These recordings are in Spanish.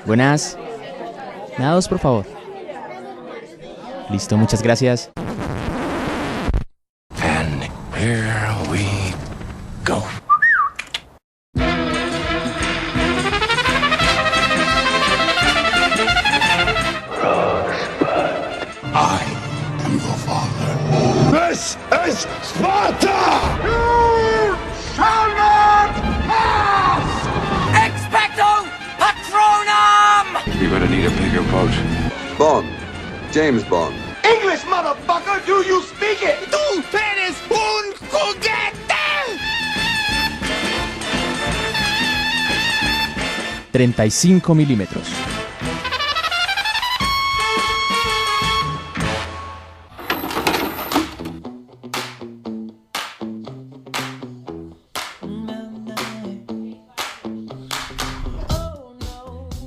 Buenas. Me da dos, por favor. Listo, muchas gracias. And here we go. I am your father. This is Sparta! You shall not pass! Expecto Patronum! You're gonna need a bigger boat. Bond. James Bond. English, motherfucker! Do you speak it? ¡Tú eres un juguete! 35 milímetros.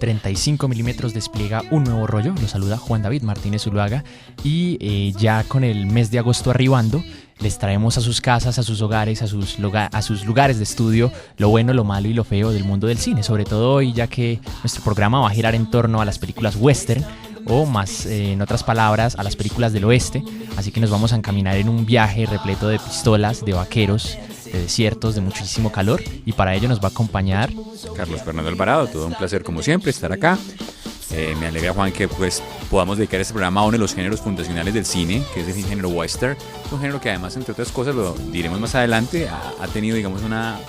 ...35 milímetros despliega un nuevo rollo. Lo saluda Juan David Martínez Zuluaga. Y ya con el mes de agosto arribando... les traemos a sus casas, a sus hogares, a sus lugares de estudio... lo bueno, lo malo y lo feo del mundo del cine. Sobre todo hoy, ya que nuestro programa va a girar en torno a las películas western... o más, en otras palabras, a las películas del oeste. Así que nos vamos a encaminar en un viaje repleto de pistolas, de vaqueros... de desiertos, de muchísimo calor, y para ello nos va a acompañar Carlos Fernando Alvarado. Todo un placer como siempre estar acá. Me alegra, Juan, que pues podamos dedicar este programa a uno de los géneros fundacionales del cine, que es el género western. Es un género que además, entre otras cosas, lo diremos más adelante, ha tenido, digamos, una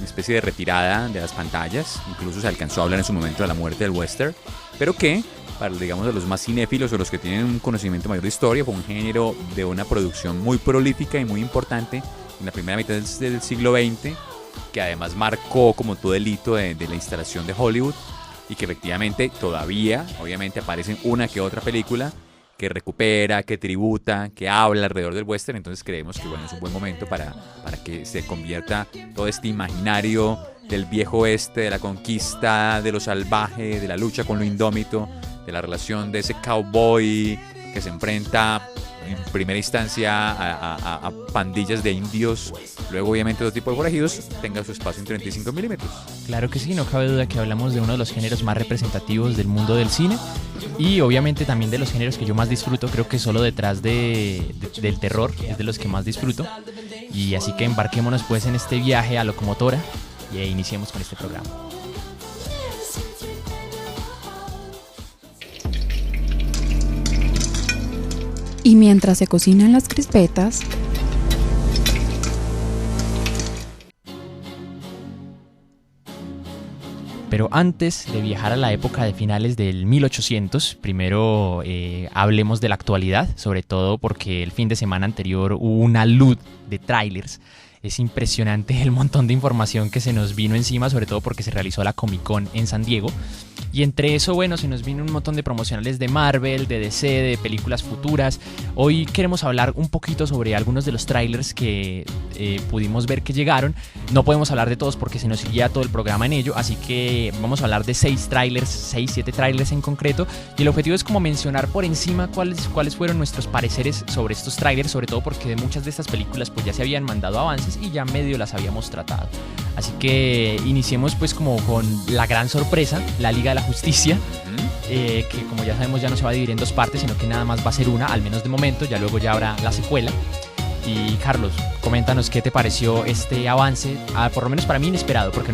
especie de retirada de las pantallas. Incluso se alcanzó a hablar en su momento de la muerte del western, pero que para, digamos, de los más cinéfilos o los que tienen un conocimiento mayor de historia, fue un género de una producción muy prolífica y muy importante en la primera mitad del siglo XX, que además marcó como todo el hito de la instalación de Hollywood, y que efectivamente todavía, obviamente, aparecen una que otra película que recupera, que tributa, que habla alrededor del western. Entonces creemos que bueno, es un buen momento para que se convierta todo este imaginario del viejo oeste, de la conquista, de lo salvaje, de la lucha con lo indómito, de la relación de ese cowboy que se enfrenta en primera instancia a pandillas de indios, luego obviamente todo tipo de forajidos, tenga su espacio en 35 milímetros. Claro que sí, no cabe duda que hablamos de uno de los géneros más representativos del mundo del cine, y obviamente también de los géneros que yo más disfruto. Creo que solo detrás del terror es de los que más disfruto, y así que embarquémonos pues en este viaje a locomotora y iniciemos con este programa. Y mientras se cocinan las crispetas, pero antes de viajar a la época de finales del 1800, primero hablemos de la actualidad, sobre todo porque el fin de semana anterior hubo una luz de trailers. Es impresionante el montón de información que se nos vino encima, sobre todo porque se realizó la Comic Con en San Diego. Y entre eso, bueno, se nos vino un montón de promocionales de Marvel, de DC, de películas futuras. Hoy queremos hablar un poquito sobre algunos de los trailers que pudimos ver que llegaron. No podemos hablar de todos porque se nos seguía todo el programa en ello, así que vamos a hablar de 6, 7 trailers en concreto. Y el objetivo es como mencionar por encima cuáles fueron nuestros pareceres sobre estos trailers, sobre todo porque de muchas de estas películas pues ya se habían mandado avances y ya medio las habíamos tratado. Así que iniciemos pues como con la gran sorpresa, la Liga de la Justicia, que como ya sabemos ya no se va a dividir en dos partes, sino que nada más va a ser una, al menos de momento. Ya luego ya habrá la secuela. Y Carlos, coméntanos qué te pareció este avance, por lo menos para mí inesperado, porque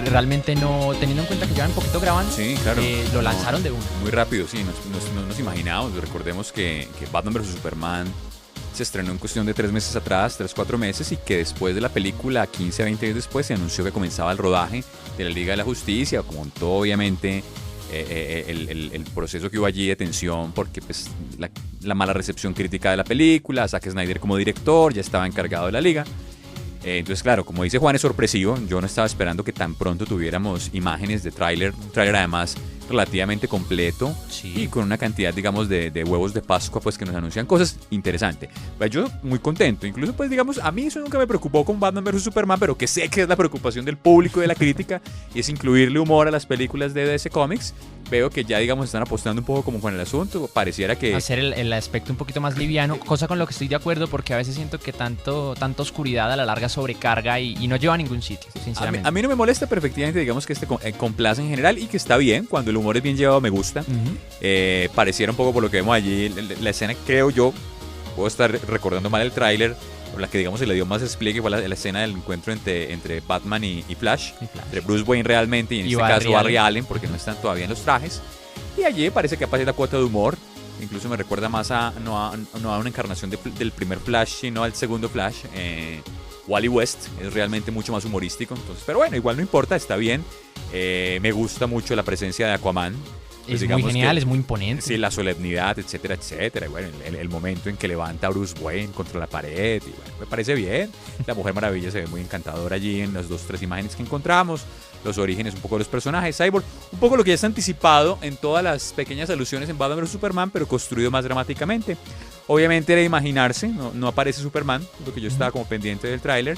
realmente no, teniendo en cuenta que llevan un poquito grabando, sí, claro, lo lanzaron de una. Muy rápido, sí, no nos imaginábamos. Recordemos que Batman vs Superman se estrenó en cuestión de 3 meses atrás, 3-4 meses, y que después de la película, 15-20 días después, se anunció que comenzaba el rodaje de la Liga de la Justicia, con todo obviamente el proceso que hubo allí de tensión, porque pues la mala recepción crítica de la película, Zack Snyder como director, ya estaba encargado de la Liga. Entonces, claro, como dice Juan, es sorpresivo. Yo no estaba esperando que tan pronto tuviéramos imágenes de tráiler, un tráiler además relativamente completo, sí, y con una cantidad, digamos, de huevos de Pascua, pues que nos anuncian cosas interesantes. Pues yo muy contento, incluso pues digamos, a mí eso nunca me preocupó con Batman vs Superman, pero que sé que es la preocupación del público y de la crítica, y es incluirle humor a las películas de DC Comics. Veo que ya, digamos, están apostando un poco como con el asunto. Pareciera que hacer el aspecto un poquito más liviano, cosa con lo que estoy de acuerdo, porque a veces siento que tanta oscuridad a la larga sobrecarga y no lleva a ningún sitio, sinceramente. A mí no me molesta, pero efectivamente digamos que complace en general, y que está bien cuando el humor es bien llevado, me gusta. Pareciera un poco por lo que vemos allí, la escena, creo yo, puedo estar recordando mal el tráiler, la que digamos se le dio más despliegue fue la escena del encuentro entre Batman y Flash, entre Bruce Wayne realmente y en este caso Barry Allen, porque no están todavía en los trajes. Y allí parece que aparece la cuota de humor. Incluso me recuerda más no a una encarnación del primer Flash, sino al segundo Flash. Wally West es realmente mucho más humorístico. Entonces, pero bueno, igual no importa, está bien. Me gusta mucho la presencia de Aquaman. Pues es muy genial, es muy imponente. Sí, la solemnidad, etcétera, etcétera. Y bueno, el momento en que levanta a Bruce Wayne contra la pared. Y bueno, me parece bien. La Mujer Maravilla se ve muy encantadora allí en las 2-3 imágenes que encontramos. Los orígenes, un poco de los personajes. Cyborg, un poco lo que ya está anticipado en todas las pequeñas alusiones en Batman vs Superman, pero construido más dramáticamente. Obviamente era de imaginarse, no aparece Superman, porque yo estaba como pendiente del tráiler,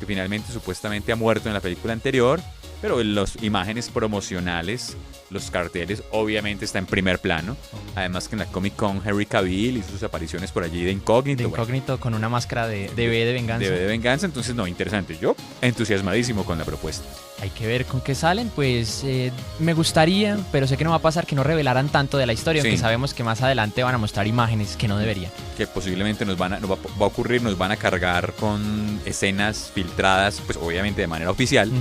que finalmente supuestamente ha muerto en la película anterior. Pero en las imágenes promocionales, los carteles, obviamente está en primer plano. Además que en la Comic Con Henry Cavill hizo sus apariciones por allí de incógnito. De incógnito, con una máscara de V de venganza. De V de venganza, entonces no, interesante. Yo entusiasmadísimo con la propuesta. Hay que ver con qué salen, pues me gustaría, pero sé que no va a pasar que no revelaran tanto de la historia, aunque sabemos que más adelante van a mostrar imágenes que no deberían. Que posiblemente va a ocurrir, nos van a cargar con escenas filtradas, pues obviamente de manera oficial.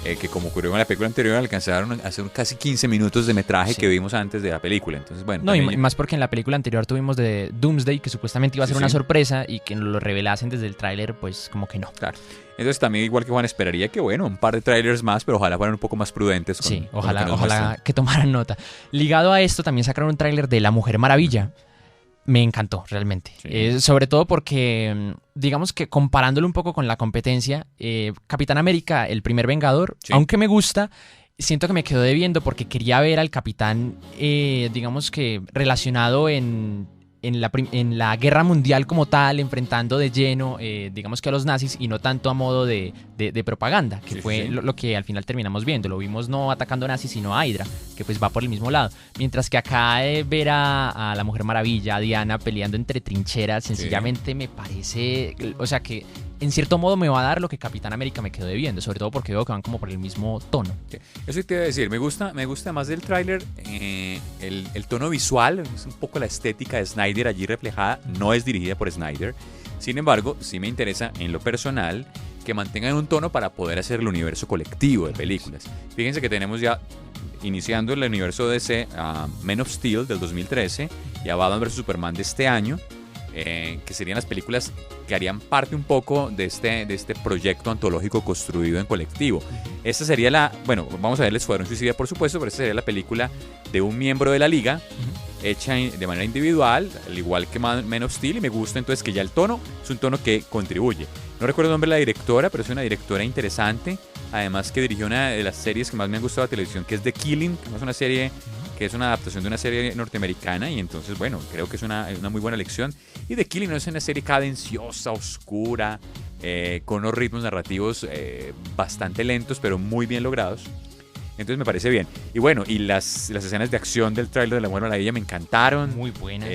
Que como ocurrió en la película anterior alcanzaron a hacer casi 15 minutos de metraje que vimos antes de la película. Entonces, bueno, no, y más porque en la película anterior tuvimos de Doomsday, que supuestamente iba a ser una sorpresa, y que lo revelasen desde el tráiler, pues como que no. Claro. Entonces también, igual que Juan, esperaría que, bueno, un par de trailers más, pero ojalá fueran un poco más prudentes. Ojalá que tomaran nota. Ligado a esto, también sacaron un tráiler de La Mujer Maravilla. Me encantó, realmente. Sobre todo porque, digamos que comparándolo un poco con la competencia, Capitán América, el primer Vengador, aunque me gusta, siento que me quedó debiendo porque quería ver al Capitán, digamos que relacionado en la guerra mundial como tal, enfrentando de lleno, digamos que a los nazis, y no tanto a modo de propaganda, que fue lo que al final terminamos viendo. Lo vimos no atacando nazis, sino a Hydra, que pues va por el mismo lado. Mientras que acá ver a la Mujer Maravilla, a Diana peleando entre trincheras, sencillamente me parece, o sea que en cierto modo me va a dar lo que Capitán América me quedó debiendo, sobre todo porque veo que van como por el mismo tono. Eso te iba a decir, me gusta más del tráiler el tono visual, es un poco la estética de Snyder allí reflejada, no es dirigida por Snyder. Sin embargo, sí me interesa en lo personal que mantengan un tono para poder hacer el universo colectivo de películas. Fíjense que tenemos ya, iniciando el universo DC, a Man of Steel del 2013 y a Batman vs Superman de este año, que serían las películas que harían parte un poco de este proyecto antológico construido en colectivo. Esta sería vamos a ver el Escuadrón Suicida, por supuesto, pero esta sería la película de un miembro de la Liga, hecha de manera individual, al igual que Man of Steel, y me gusta entonces que ya el tono es un tono que contribuye. No recuerdo el nombre de la directora, pero es una directora interesante, además que dirigió una de las series que más me han gustado de la televisión, que es The Killing, que es una serie que es una adaptación de una serie norteamericana, y entonces, bueno, creo que es una muy buena elección. Y The Killing no es una serie cadenciosa, oscura, con unos ritmos narrativos bastante lentos, pero muy bien logrados. Entonces me parece bien. Y bueno, y las escenas de acción del tráiler de La Mujer Maravilla me encantaron. Muy buenas,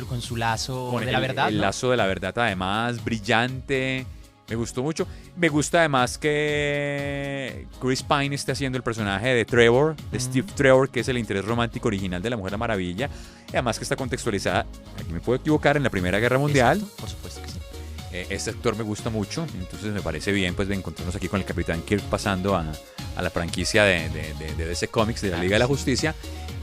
con su lazo de la verdad. El lazo de la verdad, además, brillante. Me gustó mucho. Me gusta además que Chris Pine esté haciendo el personaje de Trevor, de Steve Trevor, que es el interés romántico original de La Mujer Maravilla. Y además que está contextualizada, aquí me puedo equivocar, en la Primera Guerra Mundial. Exacto, por supuesto que sí. Este actor me gusta mucho, entonces me parece bien pues de encontrarnos aquí con el Capitán Kirk pasando a la franquicia de DC Comics, de la Liga de la Justicia.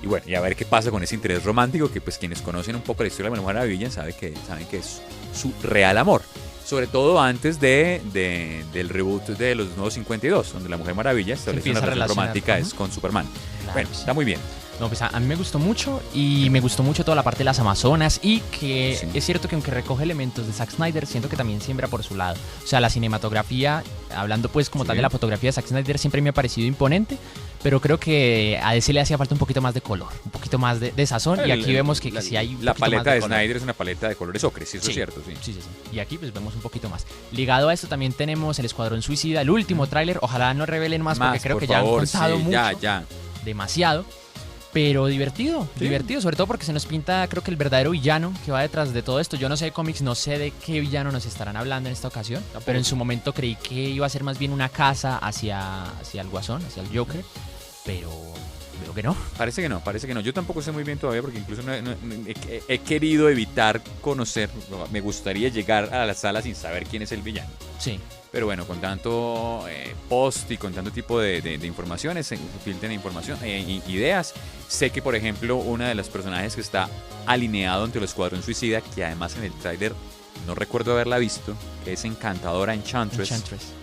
Y bueno, y a ver qué pasa con ese interés romántico, que pues quienes conocen un poco la historia de La Mujer Maravilla saben que es su real amor. Sobre todo antes del reboot de los Nuevos 52, donde la Mujer Maravilla establece una relación romántica es con Superman. Claro, bueno, está muy bien. No, pues a mí me gustó mucho, y me gustó mucho toda la parte de las Amazonas, y que es cierto que aunque recoge elementos de Zack Snyder, siento que también siembra por su lado. O sea, la cinematografía, hablando pues como tal de la fotografía de Zack Snyder, siempre me ha parecido imponente, pero creo que a DC le hacía falta un poquito más de color, un poquito más de sazón, y aquí vemos que sí hay un la poquito paleta más de Snyder es una paleta de colores ocres, eso es cierto, sí. Y aquí pues vemos un poquito más. Ligado a esto también tenemos el Escuadrón Suicida, el último tráiler, ojalá no revelen más porque creo que ya han contado mucho, demasiado. Pero divertido, sobre todo porque se nos pinta, creo que el verdadero villano que va detrás de todo esto. Yo no sé de cómics, no sé de qué villano nos estarán hablando en esta ocasión, pero en su momento creí que iba a ser más bien una casa hacia el Guasón, hacia el Joker, pero Creo que no. Parece que no. Yo tampoco sé muy bien todavía porque incluso he querido evitar conocer, me gustaría llegar a la sala sin saber quién es el villano. Sí. Pero bueno, con tanto post y con tanto tipo de informaciones, se filtran información, ideas. Sé que, por ejemplo, una de los personajes que está alineado ante el Escuadrón Suicida, que además en el tráiler no recuerdo haberla visto, que es Encantadora Enchantress.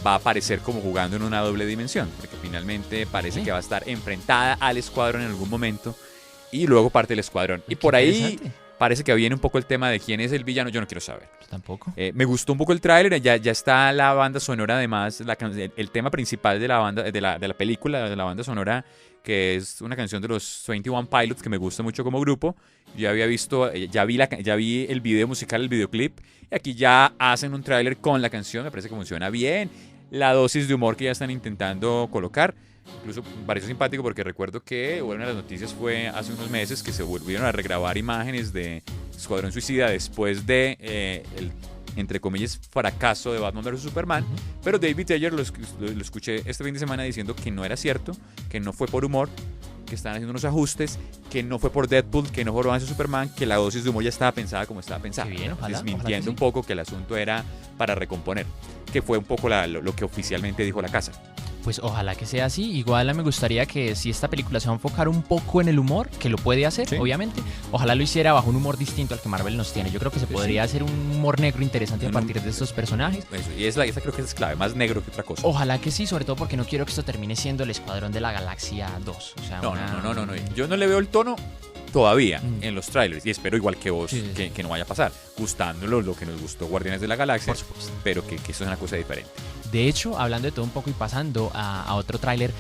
Va a aparecer como jugando en una doble dimensión, porque finalmente parece que va a estar enfrentada al escuadrón en algún momento y luego parte del escuadrón. Y por ahí parece que viene un poco el tema de quién es el villano, yo no quiero saber. Yo tampoco. Me gustó un poco el tráiler, ya está la banda sonora, además, el tema principal de la banda, de la película, de la banda sonora, que es una canción de los 21 Pilots que me gusta mucho como grupo. Yo había visto, ya vi el video musical, el videoclip, y aquí ya hacen un tráiler con la canción, me parece que funciona bien. La dosis de humor que ya están intentando colocar, incluso me pareció simpático porque recuerdo que una de las noticias fue hace unos meses que se volvieron a regrabar imágenes de Escuadrón Suicida después de el, entre comillas, fracaso de Batman vs Superman, pero David Ayer lo escuché este fin de semana diciendo que no era cierto, que no fue por humor, que estaban haciendo unos ajustes, que no fue por Deadpool, que no fue por Batman vs Superman, que la dosis de humor ya estaba pensada como estaba pensada. Qué bien, ojalá, desmintiendo sí. un poco que el asunto era para recomponer, que fue un poco lo que oficialmente dijo la casa. Pues ojalá que sea así. Igual me gustaría que si esta película se va a enfocar un poco en el humor, que lo puede hacer, sí, obviamente, ojalá lo hiciera bajo un humor distinto al que Marvel nos tiene. Yo creo que se podría hacer un humor negro interesante a partir de estos personajes. Eso, y esa creo que es clave, más negro que otra cosa. Ojalá que sí, sobre todo porque no quiero que esto termine siendo el Escuadrón de la Galaxia 2. O sea, no. Yo no le veo el tono todavía en los trailers y espero igual que vos sí. Que no vaya a pasar, gustándolos lo que nos gustó Guardianes de la Galaxia, Por supuesto. pero que esto es una cosa diferente. De hecho, hablando de todo un poco y pasando a otro tráiler,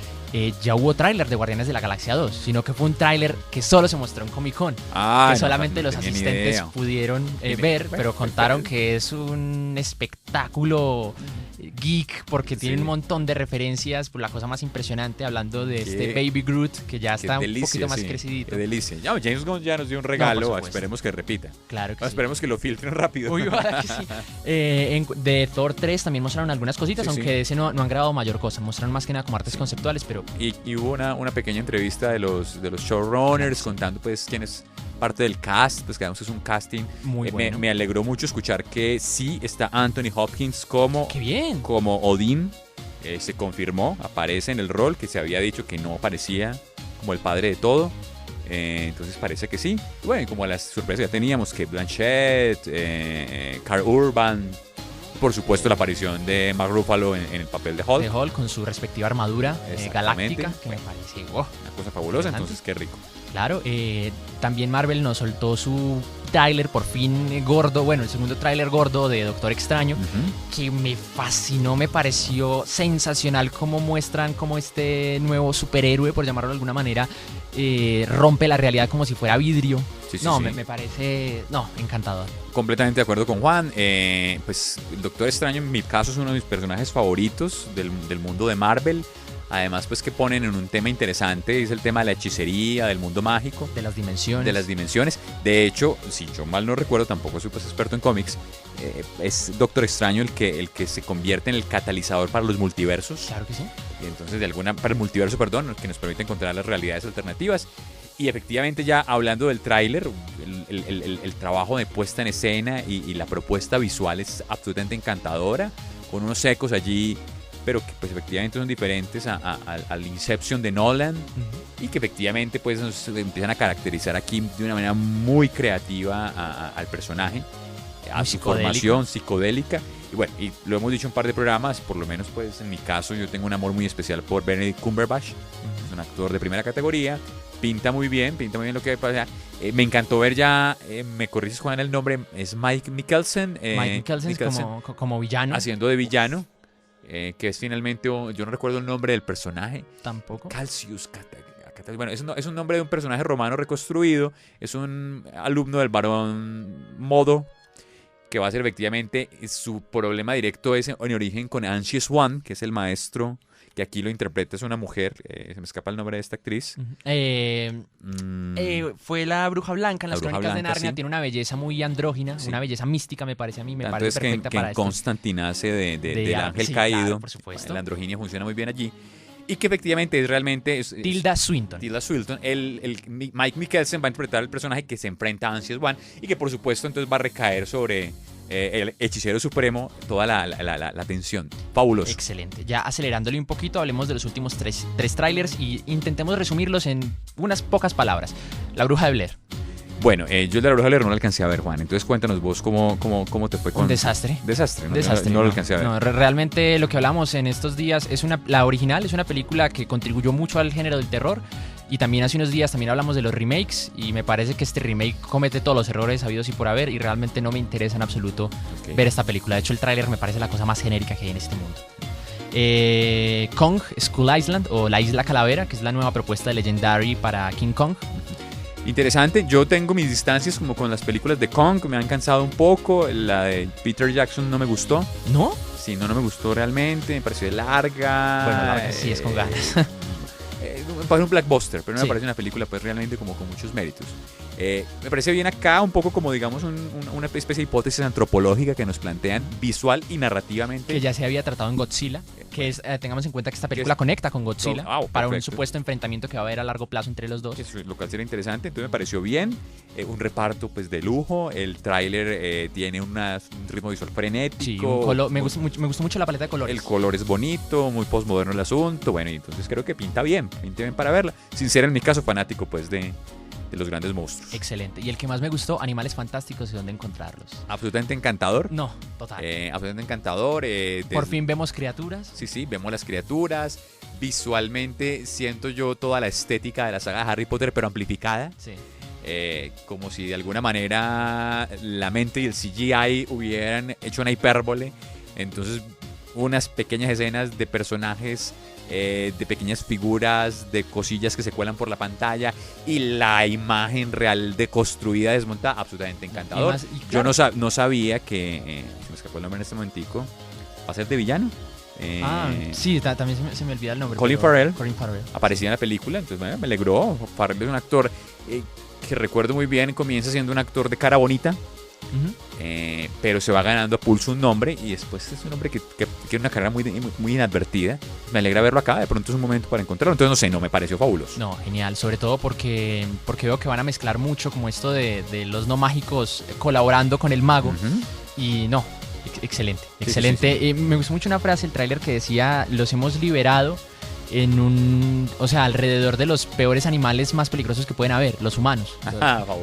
ya hubo tráiler de Guardianes de la Galaxia 2, sino que fue un tráiler que solo se mostró en Comic Con, que solamente los asistentes pudieron ver, pero contaron que es un espectáculo geek porque tiene un montón de referencias, por la cosa más impresionante, hablando de este Baby Groot, que ya está un poquito más crecidito. Qué delicia. Ya, James Gunn ya nos dio un regalo, esperemos que repita. Claro que esperemos que lo filtren rápido. Uy, ojalá que sí. De Thor 3 también mostraron algunas cositas, aunque de ese no han grabado mayor cosa, mostraron más que nada como artes conceptuales, pero... Y hubo una pequeña entrevista de los showrunners contando pues quién es parte del cast, pues que es un casting muy bueno. Me alegró mucho escuchar que sí está Anthony Hopkins como Odín, se confirmó, aparece en el rol, que se había dicho que no aparecía como el padre de todo, entonces parece que sí. Bueno, como las sorpresas ya teníamos, que Blanchett, Karl Urban, por supuesto la aparición de Mark Ruffalo en el papel de Hulk. De Hulk con su respectiva armadura galáctica, que me parece una cosa fabulosa, entonces qué rico. Claro, también Marvel nos soltó su tráiler por fin gordo, bueno, el segundo tráiler gordo de Doctor Extraño, que me fascinó, me pareció sensacional cómo muestran cómo este nuevo superhéroe, por llamarlo de alguna manera, rompe la realidad como si fuera vidrio. Me parece, encantador. Completamente de acuerdo con Juan. Pues el Doctor Extraño en mi caso es uno de mis personajes favoritos del mundo de Marvel. Además, pues que ponen en un tema interesante, es el tema de la hechicería, del mundo mágico. De las dimensiones. De hecho, si yo mal no recuerdo, tampoco soy pues experto en cómics, es Doctor Extraño el que se convierte en el catalizador para los multiversos. Claro que sí. Y entonces, para el multiverso, perdón, que nos permite encontrar las realidades alternativas. Y efectivamente, ya hablando del tráiler, el trabajo de puesta en escena y la propuesta visual es absolutamente encantadora, con unos ecos allí, pero que pues efectivamente son diferentes al Inception de Nolan, y que efectivamente pues nos empiezan a caracterizar aquí de una manera muy creativa al personaje, a su formación psicodélica. Y bueno, y lo hemos dicho en un par de programas, por lo menos pues en mi caso yo tengo un amor muy especial por Benedict Cumberbatch, es un actor de primera categoría, pinta muy bien lo que pasa. Me encantó ver ya, me corriges Juan el nombre, es Mike Mikkelsen. Mike Mikkelsen como villano. Haciendo de villano. Que es finalmente, yo no recuerdo el nombre del personaje. Tampoco. Calcius. Bueno, es un nombre de un personaje romano reconstruido. Es un alumno del barón Modo, que va a ser efectivamente, su problema directo es en origen con Anxious One, que es el maestro, que aquí lo interpreta, es una mujer, se me escapa el nombre de esta actriz. Fue la Bruja Blanca en las Crónicas de Narnia, sí. Tiene una belleza muy andrógina, una belleza mística, me parece a mí, parece perfecta que para en esto. Constantine hace del ángel sí, caído, claro, por supuesto. La androginia funciona muy bien allí. y que efectivamente es realmente... Tilda Swinton. Tilda Swinton. Mike Mikkelsen va a interpretar el personaje que se enfrenta a Anxious One y que por supuesto entonces va a recaer sobre el hechicero supremo toda la tensión. Fabuloso. Excelente. Ya acelerándole un poquito, hablemos de los últimos tres trailers y intentemos resumirlos en unas pocas palabras. La Bruja de Blair. Bueno, yo el de la Bruja de Blair no lo alcancé a ver, Juan. Entonces cuéntanos vos cómo te fue con... Un desastre. Desastre, ¿no? Desastre. No lo alcancé a ver. No, realmente lo que hablamos en estos días es la original, es una película que contribuyó mucho al género del terror. Y también hace unos días también hablamos de los remakes y me parece que este remake comete todos los errores habidos y por haber y realmente no me interesa en absoluto ver esta película. De hecho, el tráiler me parece la cosa más genérica que hay en este mundo. Kong, Skull Island o La Isla Calavera, que es la nueva propuesta de Legendary para King Kong. Interesante, yo tengo mis distancias como con las películas de Kong, me han cansado un poco, la de Peter Jackson no me gustó. ¿No? Sí, no me gustó realmente, me pareció larga. Bueno, larga sí, es con ganas. Me parece un blockbuster, pero no me parece una película pues realmente como con muchos méritos. Me parece bien acá un poco como digamos una especie de hipótesis antropológica que nos plantean visual y narrativamente. Que ya se había tratado en Godzilla, que es, tengamos en cuenta que esta película conecta con Godzilla para un supuesto enfrentamiento que va a haber a largo plazo entre los dos. Eso, lo cual sería interesante, entonces me pareció bien, un reparto pues de lujo, el tráiler tiene un ritmo visual frenético. Sí, me gustó mucho la paleta de colores. El color es bonito, muy postmoderno el asunto, bueno, y entonces creo que pinta bien para verla, sin ser en mi caso fanático pues de los grandes monstruos. Excelente. Y el que más me gustó, Animales Fantásticos y dónde encontrarlos. Absolutamente encantador. No, total. Absolutamente encantador. Por fin vemos criaturas. Sí, vemos las criaturas. Visualmente siento yo toda la estética de la saga de Harry Potter, pero amplificada. Sí. Como si de alguna manera la mente y el CGI hubieran hecho una hipérbole. Entonces, unas pequeñas escenas de personajes, de pequeñas figuras, de cosillas que se cuelan por la pantalla y la imagen real deconstruida, desmontada, absolutamente encantador. Claro, yo no sabía que, se me escapó el nombre en este momentico, va a ser de villano. Sí, también se me olvida el nombre. Colin Farrell aparecía en la película, entonces me alegró. Farrell es un actor que recuerdo muy bien, comienza siendo un actor de cara bonita. Pero se va ganando a pulso un nombre y después es un hombre que tiene una carrera muy inadvertida. Me alegra verlo acá, de pronto es un momento para encontrarlo. Entonces no sé, no me pareció fabuloso. No, genial, sobre todo porque veo que van a mezclar mucho como esto de los no mágicos colaborando con el mago. Y no, excelente. Sí. Me gustó mucho una frase del tráiler que decía: los hemos liberado alrededor de los peores animales más peligrosos que pueden haber, los humanos.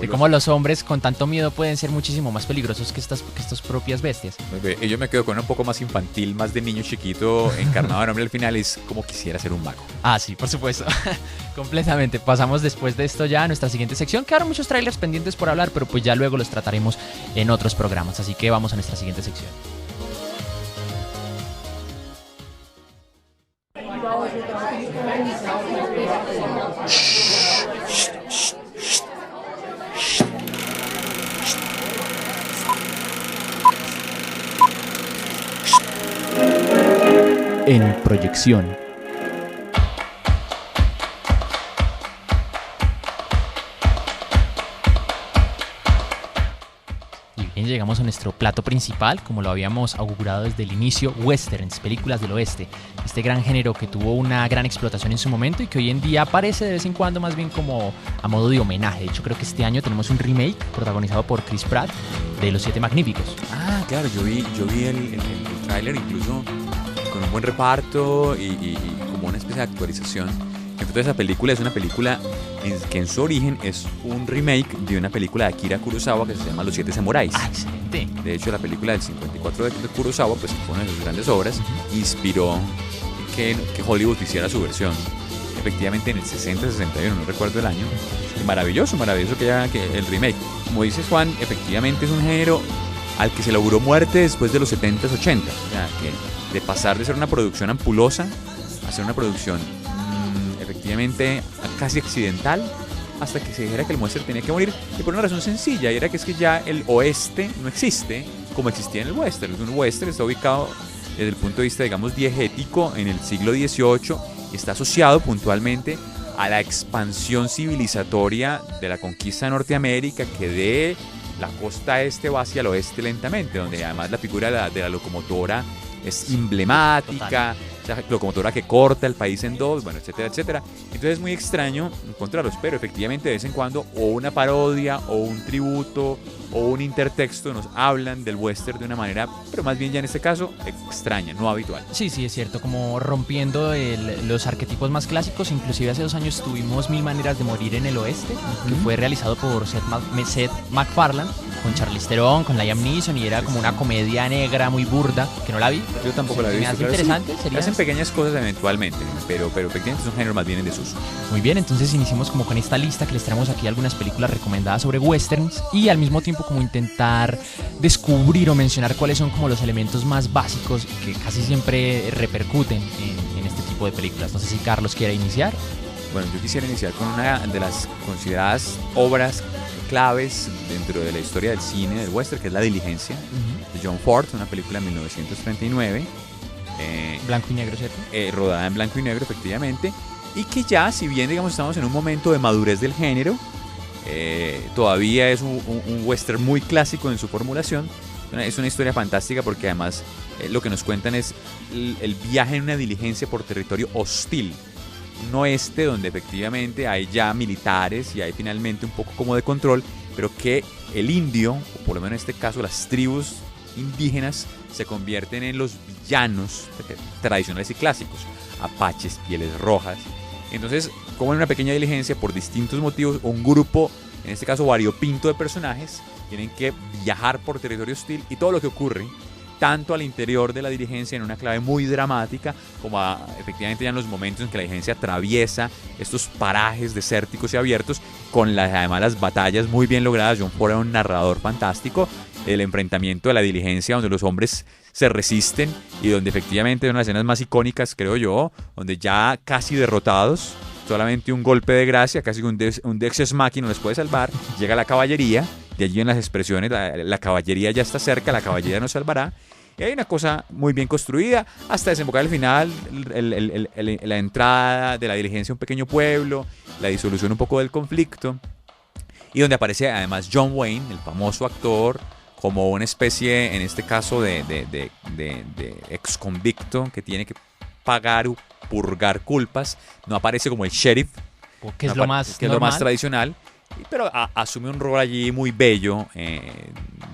De cómo los hombres con tanto miedo pueden ser muchísimo más peligrosos que estas propias bestias. Y yo me quedo con una un poco más infantil, más de niño chiquito, encarnado en hombre al final, es como quisiera ser un mago. Sí, por supuesto. Completamente. Pasamos después de esto ya a nuestra siguiente sección. Quedaron muchos trailers pendientes por hablar, pero pues ya luego los trataremos en otros programas. Así que vamos a nuestra siguiente sección. En proyección. Bien, llegamos a nuestro plato principal, como lo habíamos augurado desde el inicio: westerns, películas del oeste. Este gran género que tuvo una gran explotación en su momento y que hoy en día aparece de vez en cuando más bien como a modo de homenaje. De hecho, creo que este año tenemos un remake protagonizado por Chris Pratt de Los Siete Magníficos. Claro, yo vi el tráiler incluso con un buen reparto y como una especie de actualización. Entonces, esa película es una película que en su origen es un remake de una película de Akira Kurosawa que se llama Los Siete Samuráis. Excelente. De hecho, la película del 54 de Kurosawa, pues fue una de sus grandes obras, inspiró que Hollywood hiciera su versión. Efectivamente, en el 60-61, no recuerdo el año. Y maravilloso que el remake. Como dices, Juan, efectivamente es un género al que se logró muerte después de los 70s, 80s. O sea, que de pasar de ser una producción ampulosa a ser una producción efectivamente casi accidental, hasta que se dijera que el western tenía que morir, y por una razón sencilla, y era que es que ya el oeste no existe como existía en el western. Un western está ubicado desde el punto de vista, digamos, diegético en el siglo XVIII y está asociado puntualmente a la expansión civilizatoria de la conquista de Norteamérica, que de la costa este va hacia el oeste lentamente, donde además la figura de la locomotora es emblemática. Total. esa locomotora que corta el país en dos, bueno, etcétera, etcétera. Entonces es muy extraño encontrarlos, pero efectivamente de vez en cuando o una parodia o un tributo o un intertexto nos hablan del western de una manera, pero más bien ya en este caso, extraña, no habitual. Sí, sí, es cierto, como rompiendo los arquetipos más clásicos. Inclusive hace 2 años tuvimos Mil Maneras de Morir en el Oeste, que fue realizado por Seth MacFarlane, con Charlize Theron, con Liam Neeson, y era como una comedia negra muy burda, que no la vi. Yo tampoco la he Me visto. hace Claro, interesante, sí, sería... hacen pequeñas cosas eventualmente, pero efectivamente es un género más bien en desuso. Muy bien, entonces iniciamos como con esta lista que les traemos aquí algunas películas recomendadas sobre westerns y al mismo tiempo como intentar descubrir o mencionar cuáles son como los elementos más básicos que casi siempre repercuten en este tipo de películas. No sé si Carlos quiere iniciar. Bueno, yo quisiera iniciar con una de las consideradas obras claves dentro de la historia del cine, del western, que es La Diligencia, de John Ford, una película de 1939. Blanco y negro, ¿cierto? Rodada en blanco y negro, efectivamente, y que ya, si bien digamos estamos en un momento de madurez del género, todavía es un western muy clásico en su formulación. Es una historia fantástica porque además lo que nos cuentan es el viaje en una diligencia por territorio hostil, un oeste donde efectivamente hay ya militares y hay finalmente un poco como de control, pero que el indio, o por lo menos en este caso las tribus indígenas, se convierten en los villanos tradicionales y clásicos, apaches, pieles rojas. Entonces, como en una pequeña diligencia, por distintos motivos, un grupo, en este caso variopinto de personajes, tienen que viajar por territorio hostil, y todo lo que ocurre, tanto al interior de la diligencia en una clave muy dramática, como efectivamente ya en los momentos en que la diligencia atraviesa estos parajes desérticos y abiertos, con además las batallas muy bien logradas. John Ford era un narrador fantástico, el enfrentamiento de la diligencia donde los hombres se resisten y donde efectivamente es una de las escenas más icónicas, creo yo, donde ya casi derrotados, solamente un golpe de gracia, casi un Deus Ex Machina les puede salvar, llega la caballería, de allí en las expresiones, la caballería ya está cerca, la caballería nos salvará. Y hay una cosa muy bien construida hasta desembocar al final, la entrada de la diligencia a un pequeño pueblo, la disolución un poco del conflicto, y donde aparece además John Wayne, el famoso actor, como una especie, en este caso, de ex convicto que tiene que pagar o purgar culpas. No aparece como el sheriff, que es lo más tradicional, pero asume un rol allí muy bello,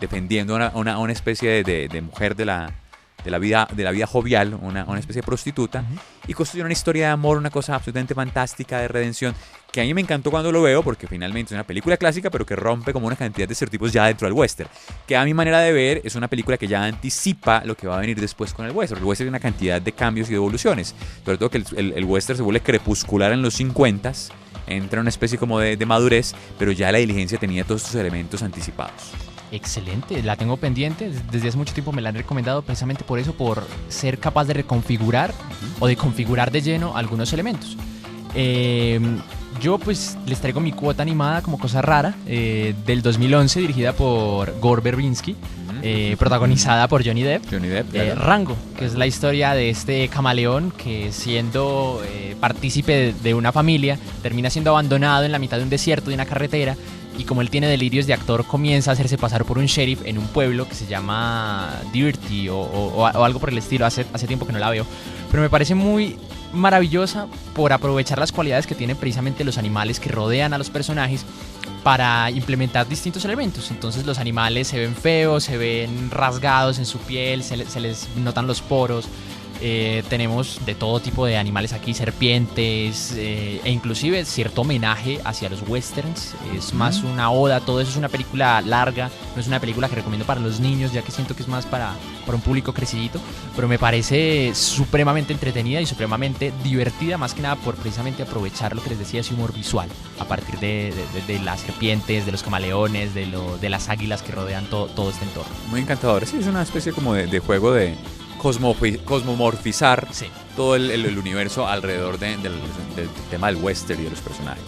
defendiendo una especie de mujer de la vida jovial, una especie de prostituta, y construye una historia de amor, una cosa absolutamente fantástica de redención, que a mí me encantó cuando lo veo, porque finalmente es una película clásica, pero que rompe como una cantidad de estereotipos ya dentro del western, que a mi manera de ver es una película que ya anticipa lo que va a venir después con el western. El western tiene una cantidad de cambios y de evoluciones, sobre todo que el western se vuelve crepuscular en los 50s, entra en una especie como de madurez, pero ya la diligencia tenía todos estos elementos anticipados. Excelente, la tengo pendiente, desde hace mucho tiempo me la han recomendado precisamente por eso, por ser capaz de reconfigurar o de configurar de lleno algunos elementos. Yo pues les traigo mi cuota animada como cosa rara, del 2011, dirigida por Gore Verbinski, protagonizada por Johnny Depp, Claro. Rango, que es la historia de este camaleón que, siendo partícipe de una familia, termina siendo abandonado en la mitad de un desierto, de una carretera, y como él tiene delirios de actor, comienza a hacerse pasar por un sheriff en un pueblo que se llama Dirty o algo por el estilo. Hace tiempo que no la veo, pero me parece muy maravillosa por aprovechar las cualidades que tienen precisamente los animales que rodean a los personajes para implementar distintos elementos. Entonces los animales se ven feos, se ven rasgados en su piel, se les notan los poros. Tenemos de todo tipo de animales aquí, serpientes, e inclusive cierto homenaje hacia los westerns. Es más una oda, todo eso. Es una película larga, no es una película que recomiendo para los niños, ya que siento que es más para un público crecidito, pero me parece supremamente entretenida y supremamente divertida, más que nada por precisamente aprovechar lo que les decía, ese humor visual, a partir de las serpientes, de los camaleones, de las águilas que rodean todo este entorno. Muy encantador. Sí, es una especie como de juego de cosmomorfizar todo el universo alrededor del tema del western y de los personajes.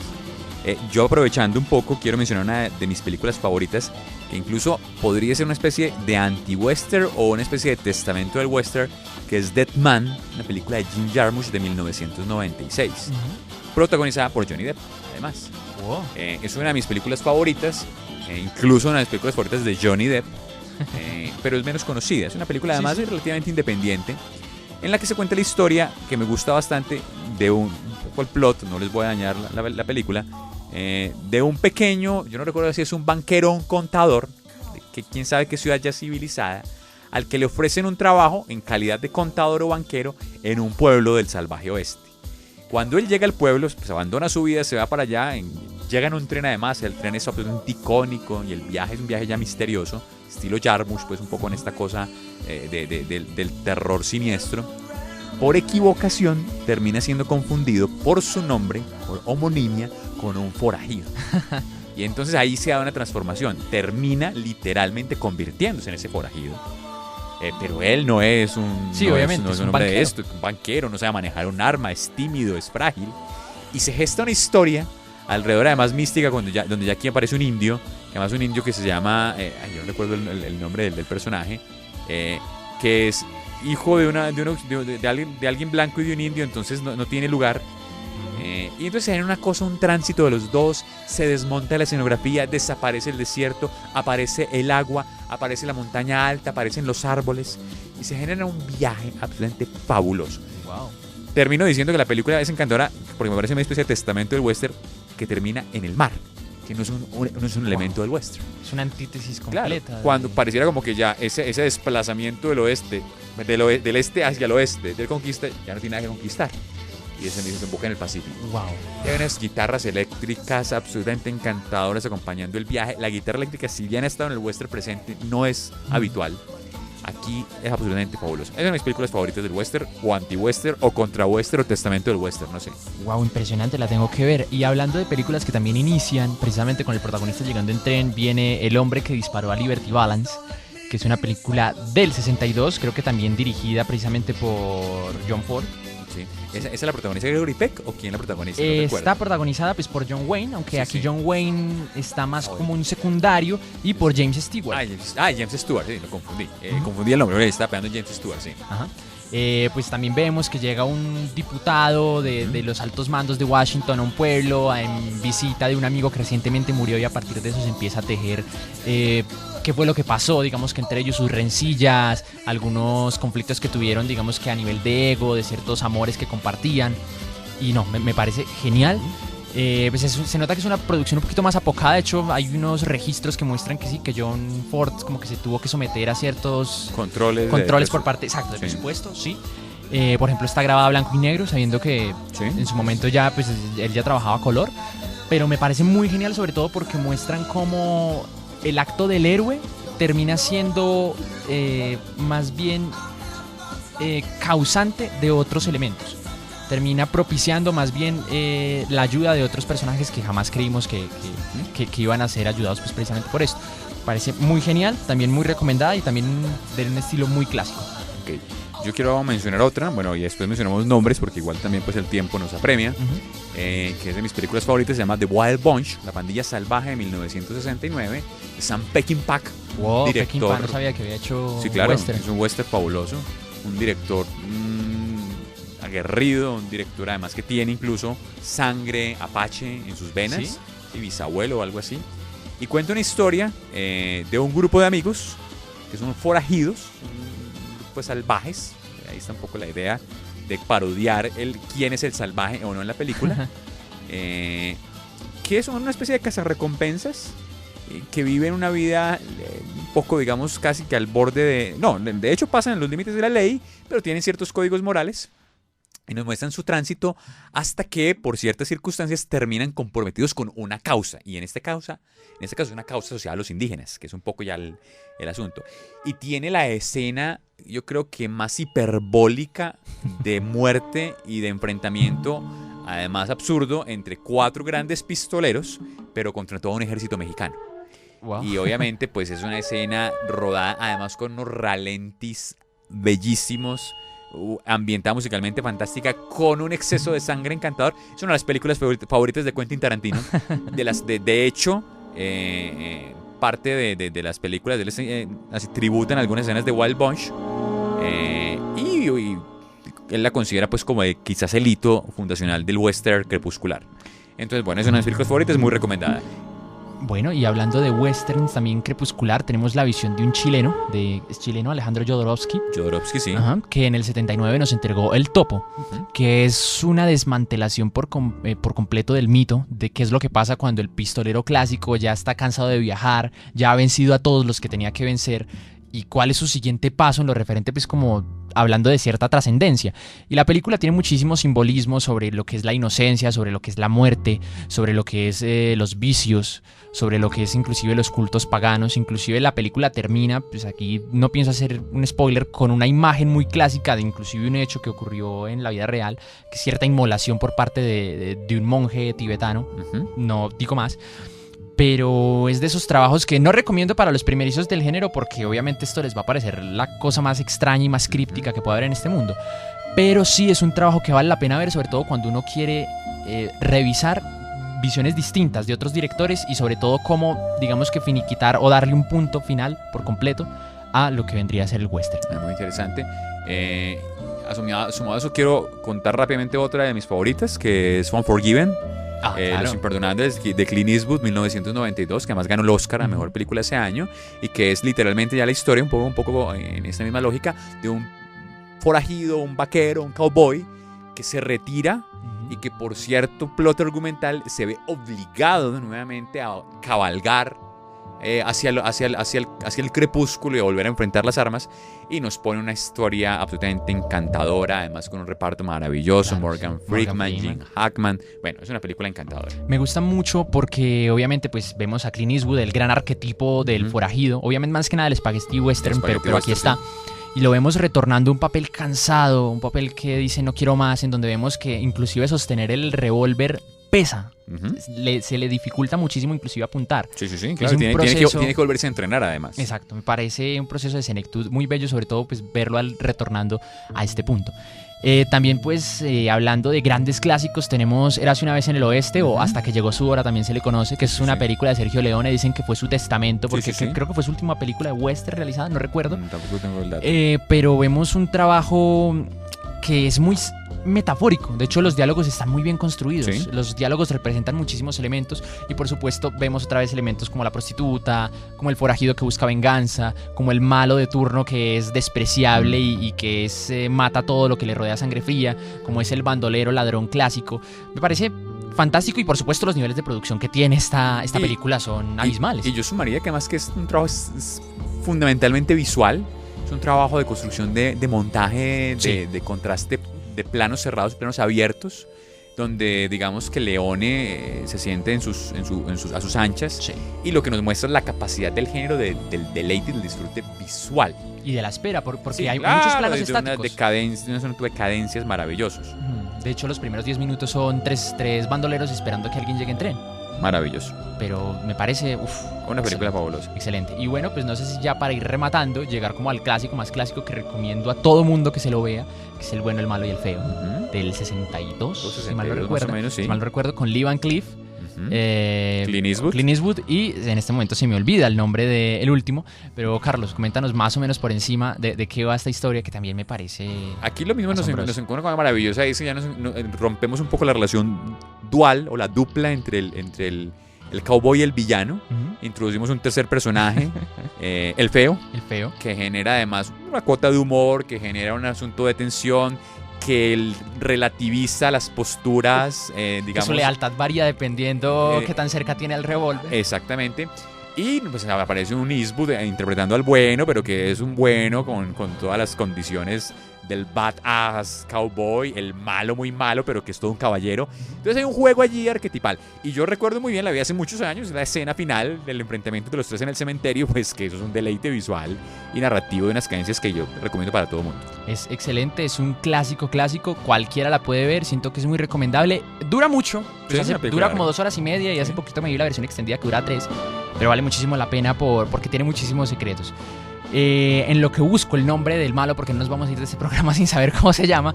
Yo, aprovechando un poco, quiero mencionar una de mis películas favoritas, que incluso podría ser una especie de anti-western o una especie de testamento del western, que es Dead Man, una película de Jim Jarmusch de 1996, protagonizada por Johnny Depp, además. Wow. Es una de mis películas favoritas, incluso una de mis películas favoritas de Johnny Depp, pero es menos conocida. Es una película además relativamente independiente, en la que se cuenta la historia, que me gusta bastante, de un poco el plot, no les voy a dañar la película, de un pequeño, yo no recuerdo si es un banquero o un contador, que quién sabe qué ciudad ya civilizada, al que le ofrecen un trabajo en calidad de contador o banquero en un pueblo del salvaje oeste. Cuando él llega al pueblo, pues abandona su vida, se va para allá, llega en un tren además, el tren es absolutamente icónico y el viaje es un viaje ya misterioso, estilo Jarmusch, pues un poco en esta cosa del terror siniestro. Por equivocación termina siendo confundido por su nombre, por homonimia, con un forajido. Y entonces ahí se da una transformación, termina literalmente convirtiéndose en ese forajido. Pero él no es un, sí, no obviamente, es un hombre de esto, un banquero, no sabe manejar un arma, es tímido, es frágil. Y se gesta una historia alrededor, además mística, donde ya aquí aparece un indio, además un indio que se llama, yo no recuerdo el nombre del personaje, que es hijo de alguien blanco y de un indio, entonces no tiene lugar. Y entonces hay una cosa, un tránsito de los dos, se desmonta la escenografía, desaparece el desierto, aparece el agua, aparece la montaña alta, aparecen los árboles y se genera un viaje absolutamente fabuloso. Wow. Termino diciendo que la película es encantadora porque me parece una especie de testamento del western que termina en el mar, que no es un elemento del western. Es una antítesis completa. Claro, cuando pareciera como que ya ese desplazamiento del oeste, del este hacia el oeste, del conquista, ya no tiene nada que conquistar. Y ese mismo se emboca en el Pacífico. Wow. Hay unas guitarras eléctricas absolutamente encantadoras acompañando el viaje. La guitarra eléctrica, si bien ha estado en el western presente, no es habitual. Aquí es absolutamente fabuloso. Es una de mis películas favoritas del western, o anti-western, o contra-western, o testamento del western, no sé. Wow, impresionante, la tengo que ver. Y hablando de películas que también inician, precisamente con el protagonista llegando en tren, viene El hombre que disparó a Liberty Balance, que es una película del 62, creo que también dirigida precisamente por John Ford. Sí. ¿Esa la protagoniza Gregory Peck o quién la protagoniza? No está protagonizada pues por John Wayne, aunque sí, aquí sí. John Wayne está más como un secundario, y por James Stewart. James Stewart, sí, lo confundí. Confundí el nombre, estaba pegando James Stewart, sí. Ajá. Pues también vemos que llega un diputado de los altos mandos de Washington a un pueblo en visita de un amigo que recientemente murió, y a partir de eso se empieza a tejer qué fue lo que pasó, digamos que entre ellos sus rencillas, algunos conflictos que tuvieron, digamos que a nivel de ego, de ciertos amores que compartían. Y no, me parece genial. Pues se nota que es una producción un poquito más apocada. De hecho, hay unos registros que muestran que sí, que John Ford como que se tuvo que someter a ciertos controles por parte, exacto, del presupuesto, sí. Por ejemplo, está grabada a blanco y negro, sabiendo que en su momento ya, pues, él ya trabajaba a color. Pero me parece muy genial, sobre todo porque muestran cómo el acto del héroe termina siendo más bien causante de otros elementos. Termina propiciando más bien la ayuda de otros personajes que jamás creímos que iban a ser ayudados, pues, precisamente por esto. Parece muy genial, también muy recomendada y también de un estilo muy clásico. Okay. Yo quiero mencionar otra, bueno, y después mencionamos nombres porque igual también pues el tiempo nos apremia, que es de mis películas favoritas, se llama The Wild Bunch, La pandilla salvaje de 1969, de Sam Peckinpah, wow, director. Peckinpah, no sabía que había hecho sí, claro, western. Es un western fabuloso, un director aguerrido, un director además que tiene incluso sangre apache en sus venas, ¿sí? Y bisabuelo o algo así, y cuenta una historia de un grupo de amigos que son forajidos, pues salvajes. Ahí está un poco la idea de parodiar quién es el salvaje o no en la película. Que son una especie de cazarrecompensas que viven una vida un poco, digamos, casi que al borde de... No, de hecho pasan en los límites de la ley, pero tienen ciertos códigos morales. Y nos muestran su tránsito hasta que, por ciertas circunstancias, terminan comprometidos con una causa. Y en este caso es una causa asociada a los indígenas, que es un poco ya el asunto. Y tiene la escena, yo creo que más hiperbólica de muerte y de enfrentamiento, además absurdo, entre 4 grandes pistoleros, pero contra todo un ejército mexicano. Wow. Y obviamente, pues es una escena rodada, además con unos ralentis bellísimos, ambientada musicalmente fantástica, con un exceso de sangre encantador. Es una de las películas favoritas de Quentin Tarantino. De hecho, parte de las películas de él así tributan algunas escenas de Wild Bunch, y él la considera pues como quizás el hito fundacional del western crepuscular. Entonces, bueno, es una de mis películas favoritas, muy recomendada. Bueno, y hablando de westerns también crepuscular, tenemos la visión de un chileno, es chileno, Alejandro Jodorowsky. Jodorowsky, sí. Ajá, que en el 79 nos entregó El Topo, que es una desmantelación por completo del mito de qué es lo que pasa cuando el pistolero clásico ya está cansado de viajar, ya ha vencido a todos los que tenía que vencer, y cuál es su siguiente paso en lo referente, pues como hablando de cierta trascendencia. Y la película tiene muchísimo simbolismo sobre lo que es la inocencia, sobre lo que es la muerte, sobre lo que es los vicios, sobre lo que es inclusive los cultos paganos. Inclusive la película termina, pues aquí no pienso hacer un spoiler, con una imagen muy clásica de inclusive un hecho que ocurrió en la vida real, que es cierta inmolación por parte de un monje tibetano, no digo más. Pero es de esos trabajos que no recomiendo para los primerizos del género, porque obviamente esto les va a parecer la cosa más extraña y más críptica que puede haber en este mundo. Pero sí es un trabajo que vale la pena ver, sobre todo cuando uno quiere revisar visiones distintas de otros directores y sobre todo cómo, digamos que finiquitar o darle un punto final por completo a lo que vendría a ser el western. Es muy interesante. Sumado a eso, quiero contar rápidamente otra de mis favoritas, que es Unforgiven. Claro. Los Imperdonables de Clint Eastwood, 1992, que además ganó el Oscar a Mejor Película ese año, y que es literalmente ya la historia, un poco en esta misma lógica, de un forajido, un vaquero, un cowboy, que se retira y que por cierto plot argumental se ve obligado nuevamente a cabalgar hacia el crepúsculo y a volver a enfrentar las armas, y nos pone una historia absolutamente encantadora, además con un reparto maravilloso, claro, Morgan Freeman, Gene Hackman. Bueno, es una película encantadora. Me gusta mucho porque obviamente pues vemos a Clint Eastwood, el gran arquetipo del forajido, obviamente más que nada del spaghetti western, pero aquí está. Y lo vemos retornando un papel cansado, un papel que dice no quiero más, en donde vemos que inclusive sostener el revólver pesa. Se le dificulta muchísimo inclusive apuntar. Sí, claro, tiene que volverse a entrenar además. Exacto, me parece un proceso de senectud muy bello, sobre todo pues verlo retornando a este punto. También pues hablando de grandes clásicos, tenemos Érase una vez en el oeste, o Hasta que llegó su hora también se le conoce, que es una película de Sergio Leone. Dicen que fue su testamento, porque creo que fue su última película de western realizada, no recuerdo. Tampoco tengo el dato. Pero vemos un trabajo que es muy metafórico. De hecho, los diálogos están muy bien construidos. ¿Sí? Los diálogos representan muchísimos elementos, y por supuesto vemos otra vez elementos como la prostituta, como el forajido que busca venganza, como el malo de turno que es despreciable y que mata todo lo que le rodea a sangre fría, como es el bandolero ladrón clásico. Me parece fantástico, y por supuesto los niveles de producción que tiene esta película son abismales. Y yo sumaría que además que es un trabajo es fundamentalmente visual. Es un trabajo de construcción de montaje, de contraste, de planos cerrados, planos abiertos, donde digamos que Leone se siente a sus anchas, y lo que nos muestra es la capacidad del género del deleite y del disfrute visual. Y de la espera, porque hay muchos planos estáticos. Unos decadencias maravillosos. De hecho, los primeros 10 minutos son tres bandoleros esperando a que alguien llegue en tren. Maravilloso. Pero me parece una película fabulosa. Excelente. Y bueno, pues no sé si ya para ir rematando, llegar como al clásico más clásico que recomiendo a todo mundo que se lo vea, que es El bueno, el malo y el feo, del 62, si mal no recuerdo. Más o menos, sí. Si mal no recuerdo, con Lee Van Cleef, Clint Eastwood, y en este momento se me olvida el nombre del último, pero Carlos, coméntanos más o menos por encima de qué va esta historia, que también me parece aquí lo mismo nos encuentra con maravillosa. Ahí ya nos rompemos un poco la relación dual o la dupla entre el cowboy y el villano. Introducimos un tercer personaje, el feo, que genera además una cuota de humor, que genera un asunto de tensión, que él relativiza las posturas, digamos. Su lealtad varía dependiendo qué tan cerca tiene el revólver. Exactamente. Y pues aparece un Eastwood interpretando al bueno, pero que es un bueno con todas las condiciones del badass cowboy, el malo muy malo, pero que es todo un caballero. Entonces hay un juego allí arquetipal. Y yo recuerdo muy bien, la vi hace muchos años, la escena final del enfrentamiento de los tres en el cementerio, pues que eso es un deleite visual y narrativo de unas cadencias que yo recomiendo para todo el mundo. Es excelente, es un clásico, cualquiera la puede ver, siento que es muy recomendable. Dura mucho, pues dura como 2 horas y media, y hace poquito me vi la versión extendida que dura 3, pero vale muchísimo la pena porque tiene muchísimos secretos. En lo que busco el nombre del malo, porque no nos vamos a ir de este programa sin saber cómo se llama,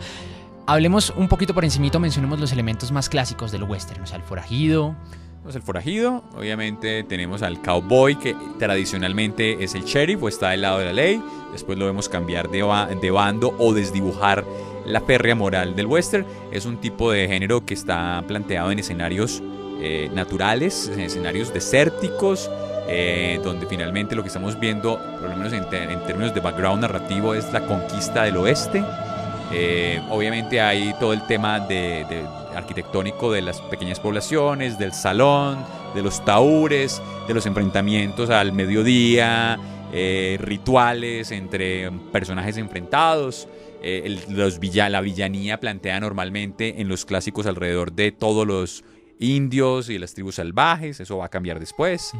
hablemos un poquito por encimito, mencionemos los elementos más clásicos del western, o sea, el forajido. El forajido, obviamente tenemos al cowboy, que tradicionalmente es el sheriff o está del lado de la ley. Después lo vemos cambiar de bando o desdibujar la férrea moral del western. Es un tipo de género que está planteado en escenarios naturales, escenarios desérticos, donde finalmente lo que estamos viendo, por lo menos en términos de background narrativo, es la conquista del oeste. Obviamente hay todo el tema de arquitectónico de las pequeñas poblaciones, del salón, de los tahúres, de los enfrentamientos al mediodía, rituales entre personajes enfrentados. La villanía plantea normalmente en los clásicos alrededor de todos los indios y las tribus salvajes. Eso va a cambiar después.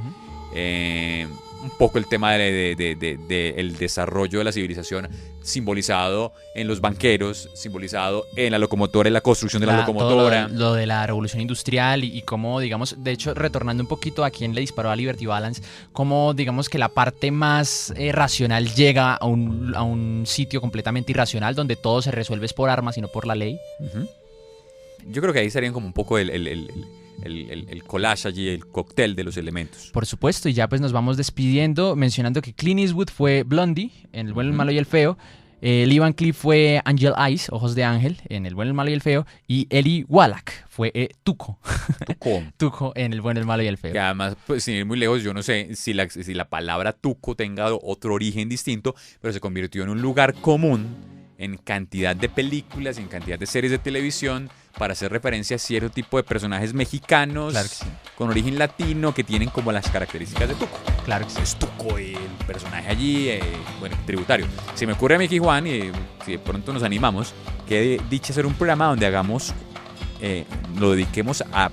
Un poco el tema el desarrollo de la civilización simbolizado en los banqueros, simbolizado en la locomotora, en la construcción de la locomotora. Todo lo de la revolución industrial y cómo, digamos, de hecho, retornando un poquito a quien le disparó a Liberty Balance, cómo, digamos, que la parte más racional llega a un sitio completamente irracional donde todo se resuelve es por armas y no por la ley. Uh-huh. Yo creo que ahí estarían como un poco el collage allí, el cóctel de los elementos. Por supuesto, y ya pues nos vamos despidiendo mencionando que Clint Eastwood fue Blondie en El bueno, el malo y el feo. Lee Van Cleef fue Angel Eyes, Ojos de Ángel, en El bueno, el malo y el feo. Y Eli Wallach fue Tuco. Tuco en El bueno, el malo y el feo. Que además, pues, sin ir muy lejos, yo no sé si la palabra Tuco tenga otro origen distinto, pero se convirtió en un lugar común en cantidad de películas, en cantidad de series de televisión, para hacer referencia a cierto tipo de personajes mexicanos, claro que sí, con origen latino, que tienen como las características de Tuco. Claro que sí. Es Tuco el personaje allí, bueno, tributario. Se me ocurre a mí y Juan, y si de pronto nos animamos, que dicha hacer un programa donde hagamos, lo dediquemos a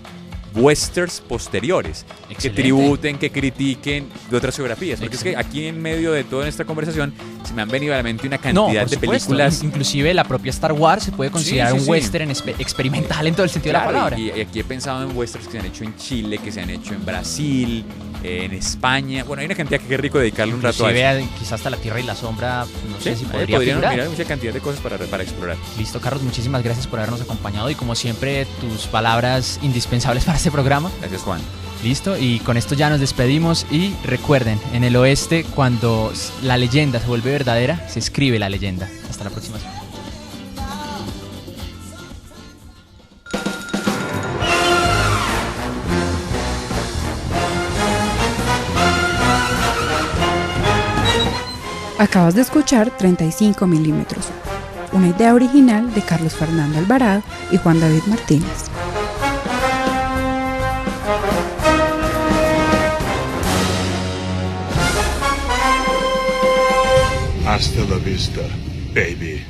westerns posteriores. Excelente. Que tributen, que critiquen de otras geografías. Porque excelente. Es que aquí en medio de toda esta conversación se me han venido a la mente una cantidad de películas. Inclusive la propia Star Wars se puede considerar un western experimental en todo el sentido de la palabra. Y aquí he pensado en westerns que se han hecho en Chile, que se han hecho en Brasil, en España. Bueno, hay una cantidad que es rico dedicarle un rato a eso. Quizás hasta La Tierra y la Sombra, no sé si podrían mirar mucha cantidad de cosas para explorar. Listo, Carlos, muchísimas gracias por habernos acompañado y como siempre tus palabras indispensables para este programa. Gracias, Juan. Listo, y con esto ya nos despedimos y recuerden, en el oeste cuando la leyenda se vuelve verdadera, se escribe la leyenda. Hasta la próxima semana. Acabas de escuchar 35 milímetros, una idea original de Carlos Fernando Alvarado y Juan David Martínez. Hasta la vista, baby.